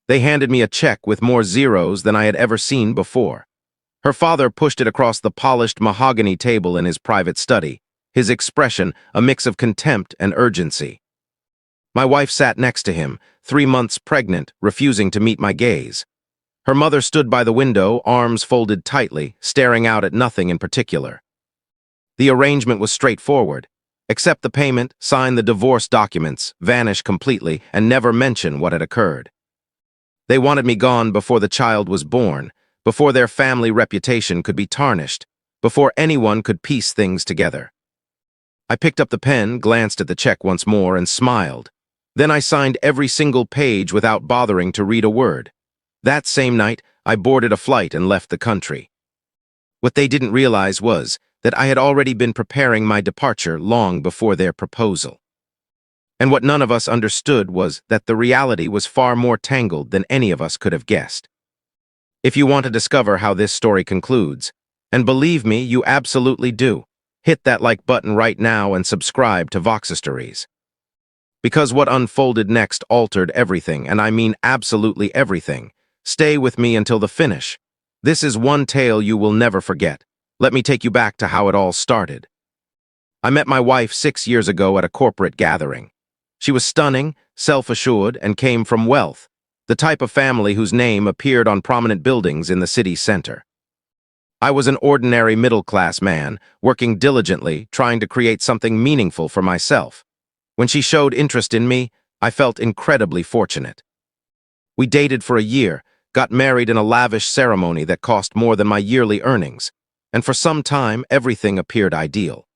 They handed me a check with more zeros than I had ever seen before. Her father pushed it across the polished mahogany table in his private study, his expression a mix of contempt and urgency. My wife sat next to him, 3 months pregnant, refusing to meet my gaze. Her mother stood by the window, arms folded tightly, staring out at nothing in particular. The arrangement was straightforward. Accept the payment, sign the divorce documents, vanish completely, and never mention what had occurred. They wanted me gone before the child was born, before their family reputation could be tarnished, before anyone could piece things together. I picked up the pen, glanced at the check once more, and smiled. Then I signed every single page without bothering to read a word. That same night, I boarded a flight and left the country. What they didn't realize was that I had already been preparing my departure long before their proposal. And what none of us understood was that the reality was far more tangled than any of us could have guessed. If you want to discover how this story concludes, and believe me, you absolutely do, hit that like button right now and subscribe to Voxistories. Because what unfolded next altered everything, and I mean absolutely everything. Stay with me until the finish. This is one tale you will never forget. Let me take you back to how it all started. I met my wife 6 years ago at a corporate gathering. She was stunning, self-assured, and came from wealth, the type of family whose name appeared on prominent buildings in the city center. I was an ordinary middle-class man, working diligently, trying to create something meaningful for myself. When she showed interest in me, I felt incredibly fortunate. We dated for a year, got married in a lavish ceremony that cost more than my yearly earnings, and for some time everything appeared ideal.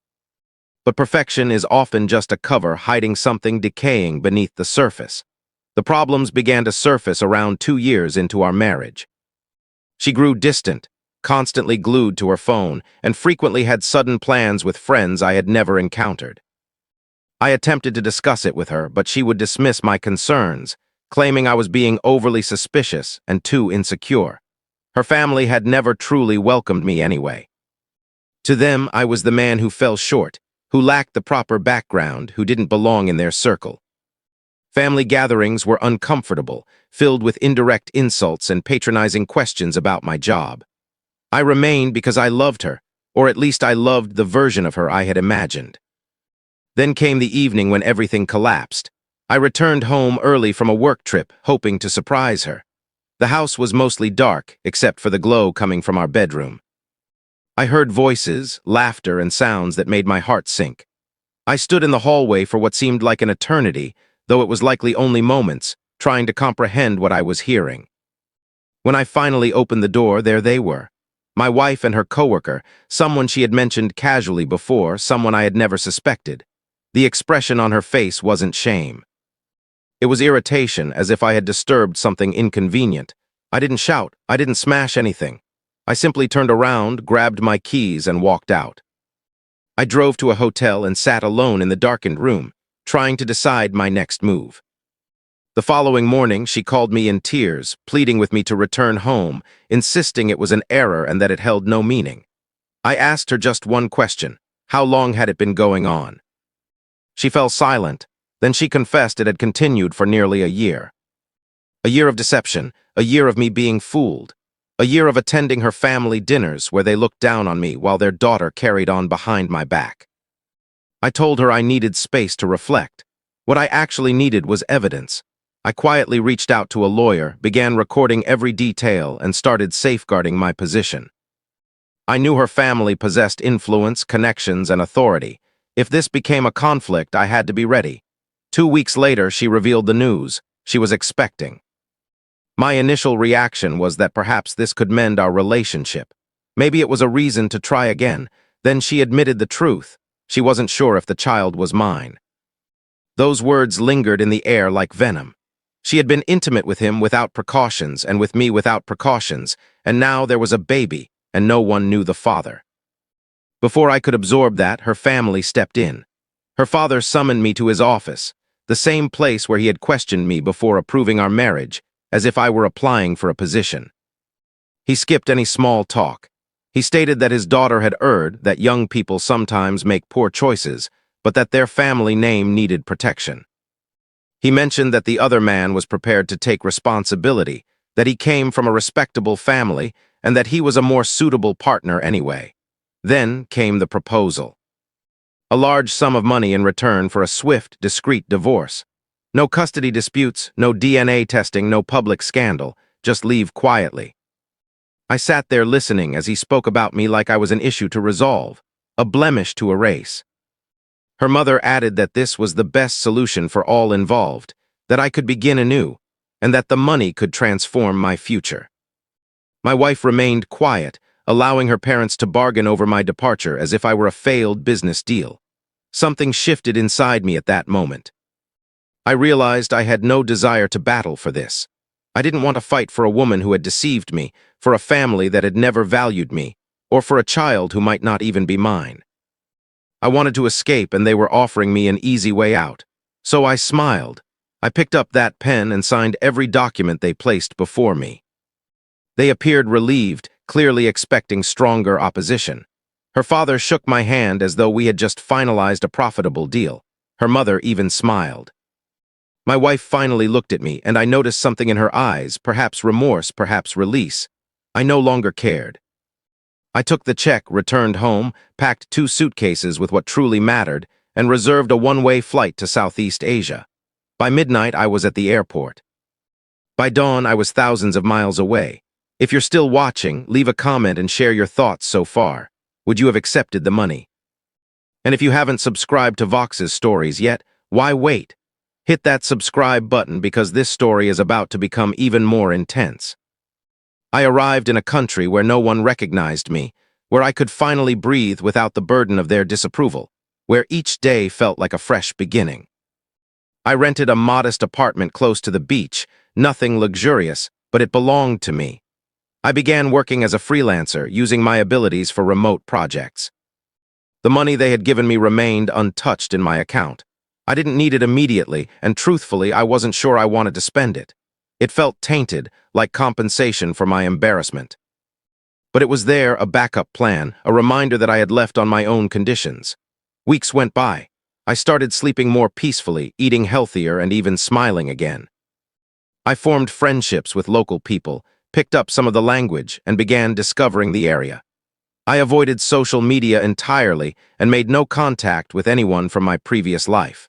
But perfection is often just a cover hiding something decaying beneath the surface. The problems began to surface around 2 years into our marriage. She grew distant, constantly glued to her phone, and frequently had sudden plans with friends I had never encountered. I attempted to discuss it with her, but she would dismiss my concerns, claiming I was being overly suspicious and too insecure. Her family had never truly welcomed me anyway. To them, I was the man who fell short, who lacked the proper background, who didn't belong in their circle. Family gatherings were uncomfortable, filled with indirect insults and patronizing questions about my job. I remained because I loved her, or at least I loved the version of her I had imagined. Then came the evening when everything collapsed. I returned home early from a work trip, hoping to surprise her. The house was mostly dark, except for the glow coming from our bedroom. I heard voices, laughter, and sounds that made my heart sink. I stood in the hallway for what seemed like an eternity, though it was likely only moments, trying to comprehend what I was hearing. When I finally opened the door, there they were. My wife and her coworker, someone she had mentioned casually before, someone I had never suspected. The expression on her face wasn't shame. It was irritation, as if I had disturbed something inconvenient. I didn't shout, I didn't smash anything. I simply turned around, grabbed my keys, and walked out. I drove to a hotel and sat alone in the darkened room, trying to decide my next move. The following morning, she called me in tears, pleading with me to return home, insisting it was an error and that it held no meaning. I asked her just one question: how long had it been going on? She fell silent. Then she confessed it had continued for nearly a year. A year of deception, a year of me being fooled, a year of attending her family dinners where they looked down on me while their daughter carried on behind my back. I told her I needed space to reflect. What I actually needed was evidence. I quietly reached out to a lawyer, began recording every detail, and started safeguarding my position. I knew her family possessed influence, connections, and authority. If this became a conflict, I had to be ready. 2 weeks later, she revealed the news she was expecting. My initial reaction was that perhaps this could mend our relationship. Maybe it was a reason to try again. Then she admitted the truth. She wasn't sure if the child was mine. Those words lingered in the air like venom. She had been intimate with him without precautions, and with me without precautions, and now there was a baby, and no one knew the father. Before I could absorb that, her family stepped in. Her father summoned me to his office, the same place where he had questioned me before approving our marriage, as if I were applying for a position. He skipped any small talk. He stated that his daughter had erred, that young people sometimes make poor choices, but that their family name needed protection. He mentioned that the other man was prepared to take responsibility, that he came from a respectable family, and that he was a more suitable partner anyway. Then came the proposal. A large sum of money in return for a swift, discreet divorce. No custody disputes, no DNA testing, no public scandal, just leave quietly. I sat there listening as he spoke about me like I was an issue to resolve, a blemish to erase. Her mother added that this was the best solution for all involved, that I could begin anew, and that the money could transform my future. My wife remained quiet, allowing her parents to bargain over my departure as if I were a failed business deal. Something shifted inside me at that moment. I realized I had no desire to battle for this. I didn't want to fight for a woman who had deceived me, for a family that had never valued me, or for a child who might not even be mine. I wanted to escape, and they were offering me an easy way out. So I smiled. I picked up that pen and signed every document they placed before me. They appeared relieved, clearly expecting stronger opposition. Her father shook my hand as though we had just finalized a profitable deal. Her mother even smiled. My wife finally looked at me, and I noticed something in her eyes, perhaps remorse, perhaps release. I no longer cared. I took the check, returned home, packed 2 suitcases with what truly mattered, and reserved a one-way flight to Southeast Asia. By midnight, I was at the airport. By dawn, I was thousands of miles away. If you're still watching, leave a comment and share your thoughts so far. Would you have accepted the money? And if you haven't subscribed to Vox's stories yet, why wait? Hit that subscribe button because this story is about to become even more intense. I arrived in a country where no one recognized me, where I could finally breathe without the burden of their disapproval, where each day felt like a fresh beginning. I rented a modest apartment close to the beach, nothing luxurious, but it belonged to me. I began working as a freelancer, using my abilities for remote projects. The money they had given me remained untouched in my account. I didn't need it immediately, and truthfully, I wasn't sure I wanted to spend it. It felt tainted, like compensation for my embarrassment. But it was there, a backup plan, a reminder that I had left on my own conditions. Weeks went by. I started sleeping more peacefully, eating healthier, and even smiling again. I formed friendships with local people, picked up some of the language, and began discovering the area. I avoided social media entirely and made no contact with anyone from my previous life.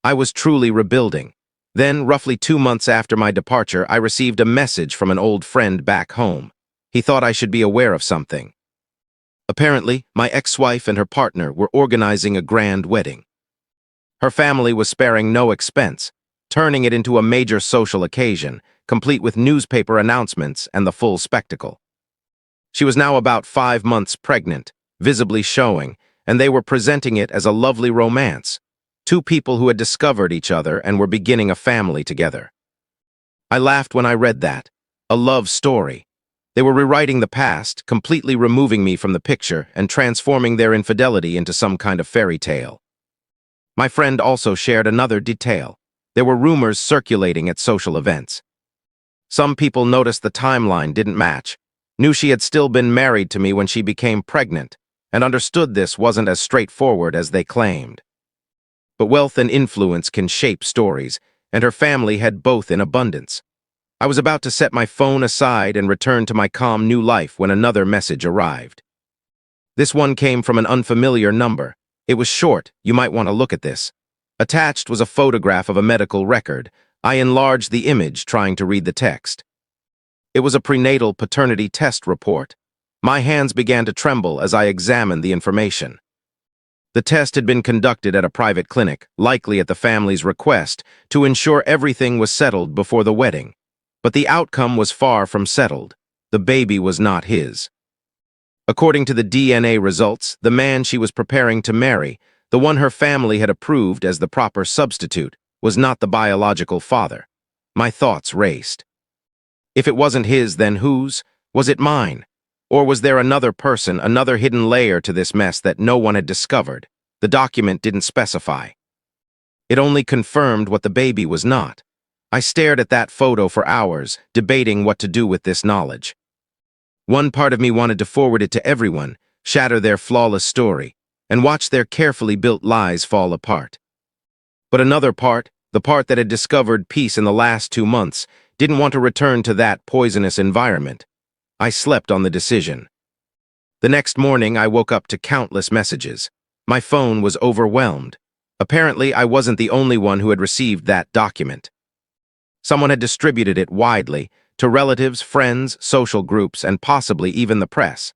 I was truly rebuilding. Then, roughly 2 months after my departure, I received a message from an old friend back home. He thought I should be aware of something. Apparently, my ex-wife and her partner were organizing a grand wedding. Her family was sparing no expense, turning it into a major social occasion, complete with newspaper announcements and the full spectacle. She was now about 5 months pregnant, visibly showing, and they were presenting it as a lovely romance. 2 people who had discovered each other and were beginning a family together. I laughed when I read that. A love story. They were rewriting the past, completely removing me from the picture and transforming their infidelity into some kind of fairy tale. My friend also shared another detail. There were rumors circulating at social events. Some people noticed the timeline didn't match, knew she had still been married to me when she became pregnant, and understood this wasn't as straightforward as they claimed. But wealth and influence can shape stories, and her family had both in abundance. I was about to set my phone aside and return to my calm new life when another message arrived. This one came from an unfamiliar number. It was short. You might want to look at this. Attached was a photograph of a medical record. I enlarged the image, trying to read the text. It was a prenatal paternity test report. My hands began to tremble as I examined the information. The test had been conducted at a private clinic, likely at the family's request, to ensure everything was settled before the wedding. But the outcome was far from settled. The baby was not his. According to the DNA results, the man she was preparing to marry, the one her family had approved as the proper substitute, was not the biological father. My thoughts raced. If it wasn't his, then whose? Was it mine? Or was there another person, another hidden layer to this mess that no one had discovered? The document didn't specify. It only confirmed what the baby was not. I stared at that photo for hours, debating what to do with this knowledge. One part of me wanted to forward it to everyone, shatter their flawless story, and watch their carefully built lies fall apart. But another part, The part that had discovered peace in the last 2 months didn't want to return to that poisonous environment. I slept on the decision. The next morning, I woke up to countless messages. My phone was overwhelmed. Apparently, I wasn't the only one who had received that document. Someone had distributed it widely, to relatives, friends, social groups, and possibly even the press.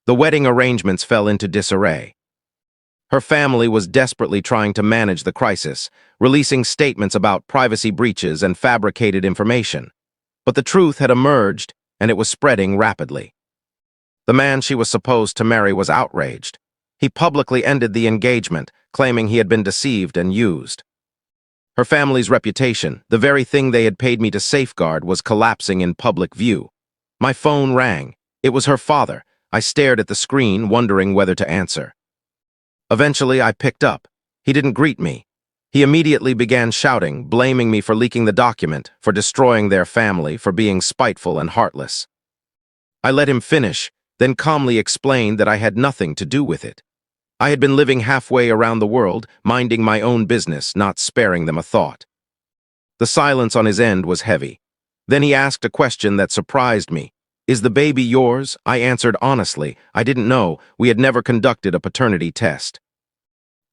The wedding arrangements fell into disarray. Her family was desperately trying to manage the crisis, releasing statements about privacy breaches and fabricated information. But the truth had emerged, and it was spreading rapidly. The man she was supposed to marry was outraged. He publicly ended the engagement, claiming he had been deceived and used. Her family's reputation, the very thing they had paid me to safeguard, was collapsing in public view. My phone rang. It was her father. I stared at the screen, wondering whether to answer. Eventually, I picked up. He didn't greet me. He immediately began shouting, blaming me for leaking the document, for destroying their family, for being spiteful and heartless. I let him finish, then calmly explained that I had nothing to do with it. I had been living halfway around the world, minding my own business, not sparing them a thought. The silence on his end was heavy. Then he asked a question that surprised me. "Is the baby yours?" I answered honestly. I didn't know. We had never conducted a paternity test.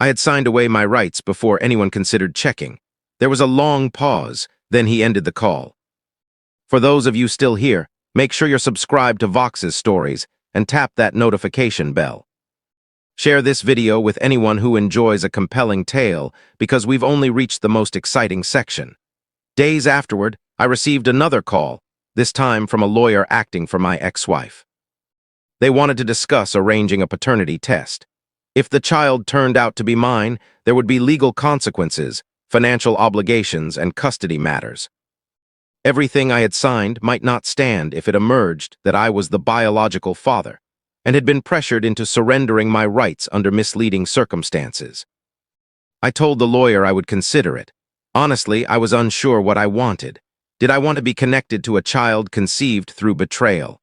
I had signed away my rights before anyone considered checking. There was a long pause, then he ended the call. For those of you still here, make sure you're subscribed to Vox's stories and tap that notification bell. Share this video with anyone who enjoys a compelling tale, because we've only reached the most exciting section. Days afterward, I received another call, this time from a lawyer acting for my ex-wife. They wanted to discuss arranging a paternity test. If the child turned out to be mine, there would be legal consequences, financial obligations, and custody matters. Everything I had signed might not stand if it emerged that I was the biological father, and had been pressured into surrendering my rights under misleading circumstances. I told the lawyer I would consider it. Honestly, I was unsure what I wanted. Did I want to be connected to a child conceived through betrayal?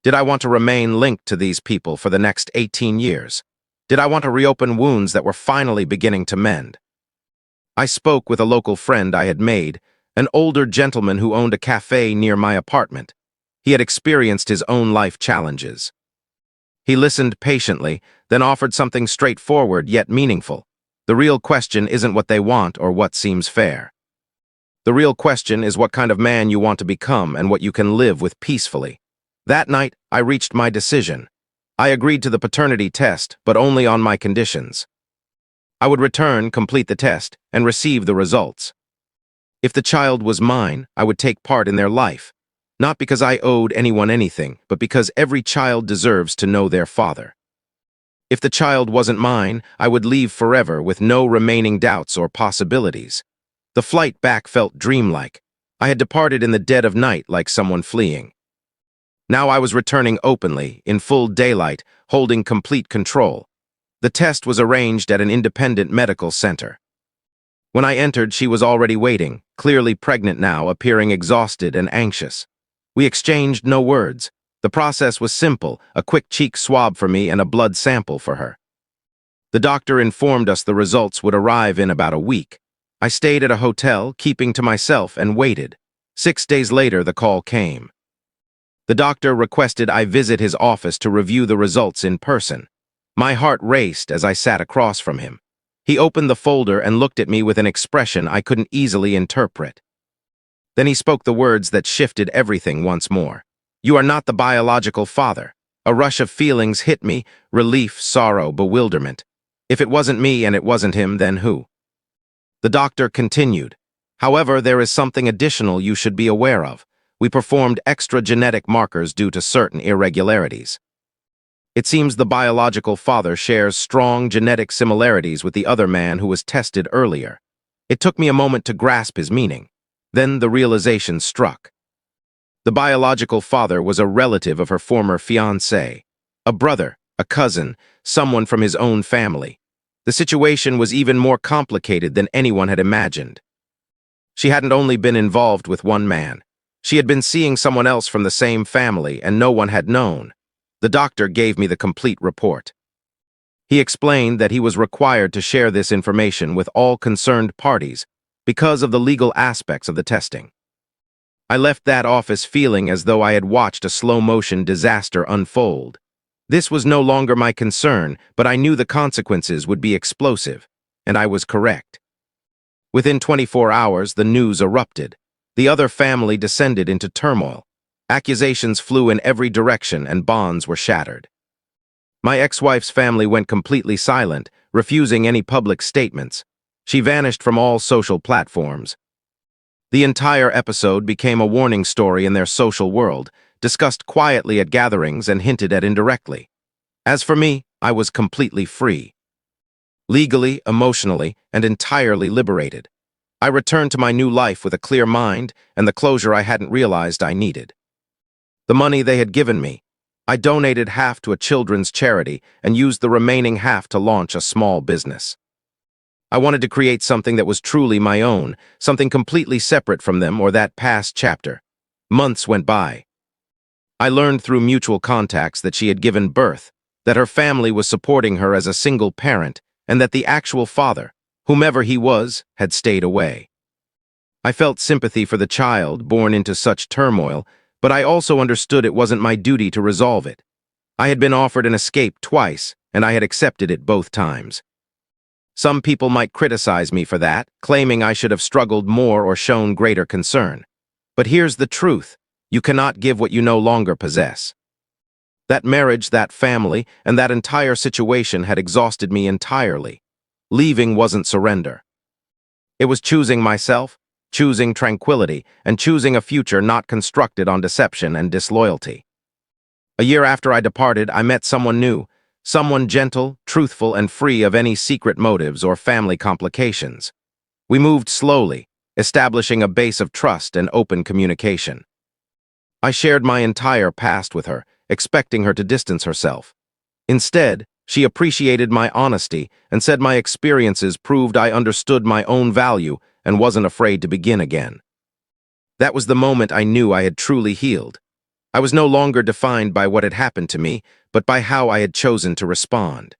Did I want to remain linked to these people for the next 18 years? Did I want to reopen wounds that were finally beginning to mend? I spoke with a local friend I had made, an older gentleman who owned a cafe near my apartment. He had experienced his own life challenges. He listened patiently, then offered something straightforward yet meaningful. The real question isn't what they want or what seems fair. The real question is what kind of man you want to become and what you can live with peacefully. That night, I reached my decision. I agreed to the paternity test, but only on my conditions. I would return, complete the test, and receive the results. If the child was mine, I would take part in their life. Not because I owed anyone anything, but because every child deserves to know their father. If the child wasn't mine, I would leave forever with no remaining doubts or possibilities. The flight back felt dreamlike. I had departed in the dead of night like someone fleeing. Now I was returning openly, in full daylight, holding complete control. The test was arranged at an independent medical center. When I entered, she was already waiting, clearly pregnant now, appearing exhausted and anxious. We exchanged no words. The process was simple, a quick cheek swab for me and a blood sample for her. The doctor informed us the results would arrive in about a week. I stayed at a hotel, keeping to myself, and waited. 6 days later, the call came. The doctor requested I visit his office to review the results in person. My heart raced as I sat across from him. He opened the folder and looked at me with an expression I couldn't easily interpret. Then he spoke the words that shifted everything once more. "You are not the biological father." A rush of feelings hit me, relief, sorrow, bewilderment. If it wasn't me and it wasn't him, then who? The doctor continued. "However, there is something additional you should be aware of. We performed extra genetic markers due to certain irregularities. It seems the biological father shares strong genetic similarities with the other man who was tested earlier." It took me a moment to grasp his meaning. Then the realization struck. The biological father was a relative of her former fiancé, a brother, a cousin, someone from his own family. The situation was even more complicated than anyone had imagined. She hadn't only been involved with one man. She had been seeing someone else from the same family, and no one had known. The doctor gave me the complete report. He explained that he was required to share this information with all concerned parties, because of the legal aspects of the testing. I left that office feeling as though I had watched a slow-motion disaster unfold. This was no longer my concern, but I knew the consequences would be explosive, and I was correct. Within 24 hours, the news erupted. The other family descended into turmoil. Accusations flew in every direction and bonds were shattered. My ex-wife's family went completely silent, refusing any public statements. She vanished from all social platforms. The entire episode became a warning story in their social world, discussed quietly at gatherings and hinted at indirectly. As for me, I was completely free. Legally, emotionally, and entirely liberated. I returned to my new life with a clear mind and the closure I hadn't realized I needed. The money they had given me, I donated half to a children's charity and used the remaining half to launch a small business. I wanted to create something that was truly my own, something completely separate from them or that past chapter. Months went by. I learned through mutual contacts that she had given birth, that her family was supporting her as a single parent, and that the actual father, whomever he was, had stayed away. I felt sympathy for the child born into such turmoil, but I also understood it wasn't my duty to resolve it. I had been offered an escape twice, and I had accepted it both times. Some people might criticize me for that, claiming I should have struggled more or shown greater concern. But here's the truth. You cannot give what you no longer possess. That marriage, that family, and that entire situation had exhausted me entirely. Leaving wasn't surrender. It was choosing myself, choosing tranquility, and choosing a future not constructed on deception and disloyalty. A year after I departed, I met someone new, someone gentle, truthful, and free of any secret motives or family complications. We moved slowly, establishing a base of trust and open communication. I shared my entire past with her, expecting her to distance herself. Instead, she appreciated my honesty and said my experiences proved I understood my own value and wasn't afraid to begin again. That was the moment I knew I had truly healed. I was no longer defined by what had happened to me, but by how I had chosen to respond.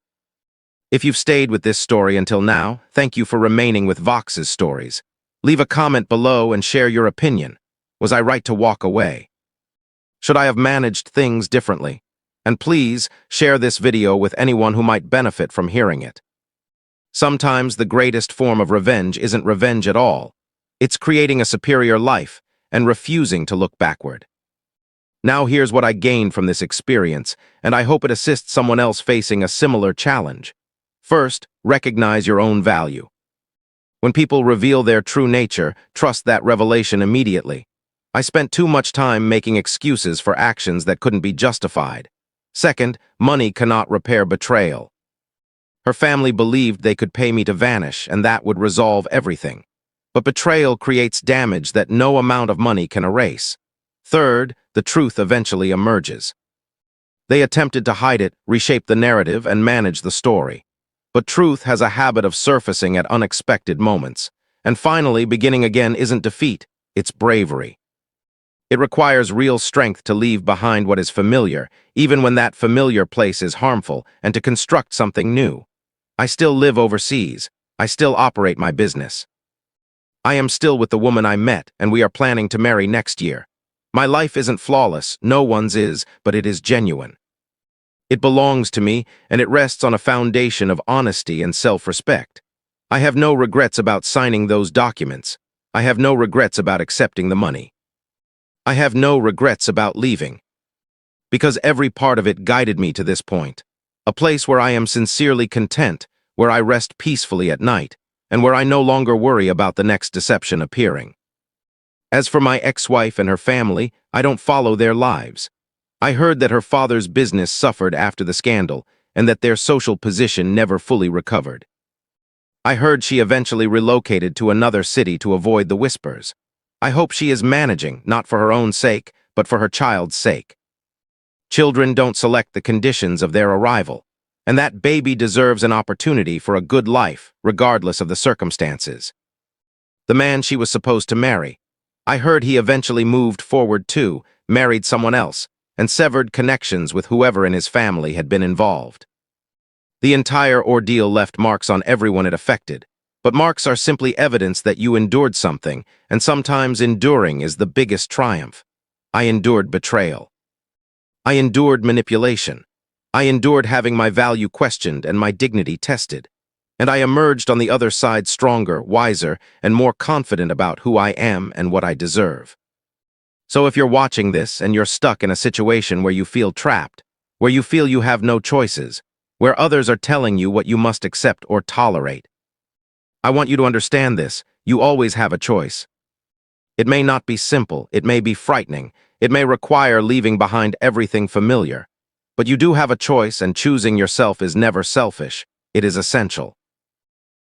If you've stayed with this story until now, thank you for remaining with Vox's stories. Leave a comment below and share your opinion. Was I right to walk away? Should I have managed things differently? And please, share this video with anyone who might benefit from hearing it. Sometimes the greatest form of revenge isn't revenge at all. It's creating a superior life and refusing to look backward. Now here's what I gained from this experience, and I hope it assists someone else facing a similar challenge. First, recognize your own value. When people reveal their true nature, trust that revelation immediately. I spent too much time making excuses for actions that couldn't be justified. Second, money cannot repair betrayal. Her family believed they could pay me to vanish, and that would resolve everything. But betrayal creates damage that no amount of money can erase. Third, the truth eventually emerges. They attempted to hide it, reshape the narrative, and manage the story. But truth has a habit of surfacing at unexpected moments. And finally, beginning again isn't defeat, it's bravery. It requires real strength to leave behind what is familiar, even when that familiar place is harmful, and to construct something new. I still live overseas. I still operate my business. I am still with the woman I met, and we are planning to marry next year. My life isn't flawless, no one's is, but it is genuine. It belongs to me, and it rests on a foundation of honesty and self-respect. I have no regrets about signing those documents. I have no regrets about accepting the money. I have no regrets about leaving. Because every part of it guided me to this point. A place where I am sincerely content, where I rest peacefully at night, and where I no longer worry about the next deception appearing. As for my ex-wife and her family, I don't follow their lives. I heard that her father's business suffered after the scandal, and that their social position never fully recovered. I heard she eventually relocated to another city to avoid the whispers. I hope she is managing, not for her own sake, but for her child's sake. Children don't select the conditions of their arrival, and that baby deserves an opportunity for a good life, regardless of the circumstances. The man she was supposed to marry, I heard he eventually moved forward too, married someone else, and severed connections with whoever in his family had been involved. The entire ordeal left marks on everyone it affected, But marks are simply evidence that you endured something, and sometimes enduring is the biggest triumph. I endured betrayal. I endured manipulation. I endured having my value questioned and my dignity tested. And I emerged on the other side stronger, wiser, and more confident about who I am and what I deserve. So if you're watching this and you're stuck in a situation where you feel trapped, where you feel you have no choices, where others are telling you what you must accept or tolerate, I want you to understand this: you always have a choice. It may not be simple, it may be frightening, it may require leaving behind everything familiar, but you do have a choice, and choosing yourself is never selfish, it is essential.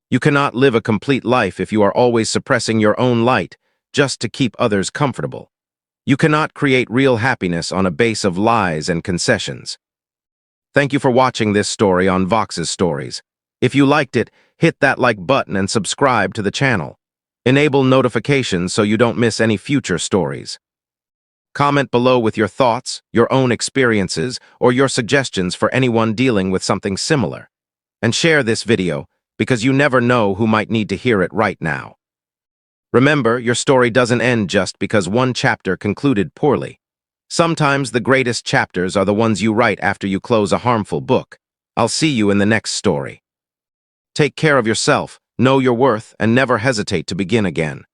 You cannot live a complete life if you are always suppressing your own light just to keep others comfortable. You cannot create real happiness on a base of lies and concessions. Thank you for watching this story on Vox's Stories. If you liked it, hit that like button and subscribe to the channel. Enable notifications so you don't miss any future stories. Comment below with your thoughts, your own experiences, or your suggestions for anyone dealing with something similar. And share this video, because you never know who might need to hear it right now. Remember, your story doesn't end just because one chapter concluded poorly. Sometimes the greatest chapters are the ones you write after you close a harmful book. I'll see you in the next story. Take care of yourself, know your worth, and never hesitate to begin again.